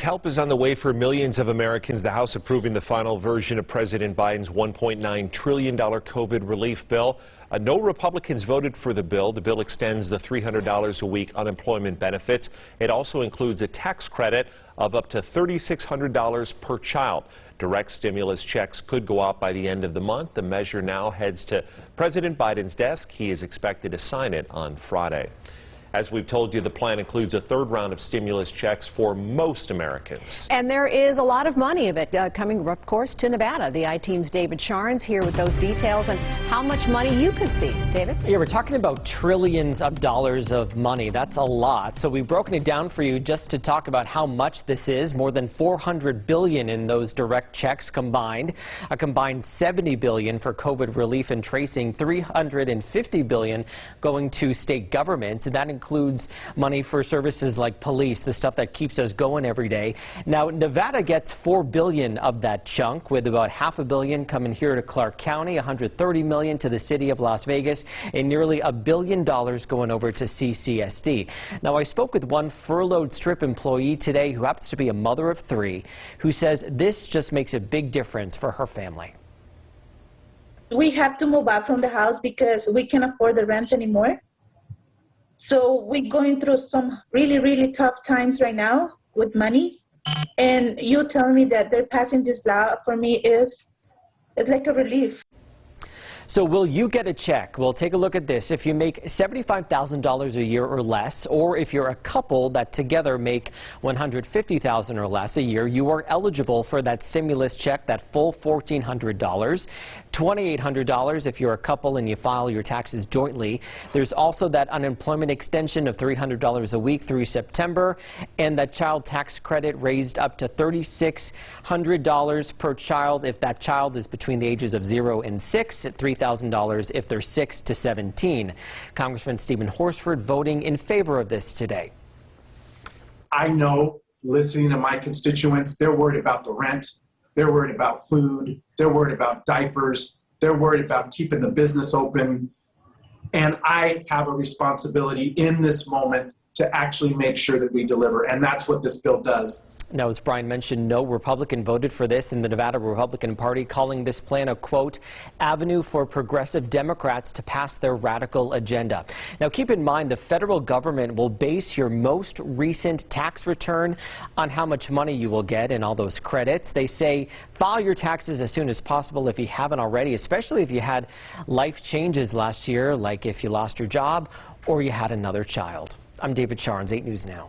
help is on the way for millions of Americans. The House approving the final version of President Biden's $1.9 trillion COVID relief bill. No Republicans voted for the bill. The bill extends the $300 a week unemployment benefits. It also includes a tax credit of up to $3,600 per child. Direct stimulus checks could go out by the end of the month. The measure now heads to President Biden's desk. He is expected to sign it on Friday. As we've told you, the plan includes a third round of stimulus checks for most Americans. And there is a lot of money of it coming, of course, to Nevada. The I-Team's David Charnes here with those details and how much money you could see. David? Yeah, we're talking about trillions of dollars of money. That's a lot. So we've broken it down for you just to talk about how much this is. More than $400 billion in those direct checks combined. A combined $70 billion for COVID relief and tracing, $350 billion going to state governments. And that includes money for services like police, the stuff that keeps us going every day. Now, Nevada gets $4 billion of that chunk, with about $500 million coming here to Clark County, $130 million to the city of Las Vegas, and nearly $1 billion going over to CCSD. Now, I spoke with one furloughed Strip employee today who happens to be a mother of 3, who says this just makes a big difference for her family. We have to move out from the house because we can't afford the rent anymore. So we're going through some really, really tough times right now with money. And you telling me that they're passing this law for me it's like a relief. So will you get a check? Well, take a look at this. If you make $75,000 a year or less, or if you're a couple that together make $150,000 or less a year, you are eligible for that stimulus check, that full $1,400. $2,800 if you're a couple and you file your taxes jointly. There's also that unemployment extension of $300 a week through September, and that child tax credit raised up to $3,600 per child if that child is between the ages of 0 and 6, at $3,000 if they're 6 to 17. Congressman Stephen Horsford voting in favor of this today. I know, listening to my constituents, they're worried about the rent. They're worried about food. They're worried about diapers. They're worried about keeping the business open. And I have a responsibility in this moment to actually make sure that we deliver. And that's what this bill does. Now, as Brian mentioned, no Republican voted for this in the Nevada Republican Party, calling this plan a, quote, avenue for progressive Democrats to pass their radical agenda. Now, keep in mind, the federal government will base your most recent tax return on how much money you will get and all those credits. They say file your taxes as soon as possible if you haven't already, especially if you had life changes last year, like if you lost your job or you had another child. I'm David Charnes, 8 News Now.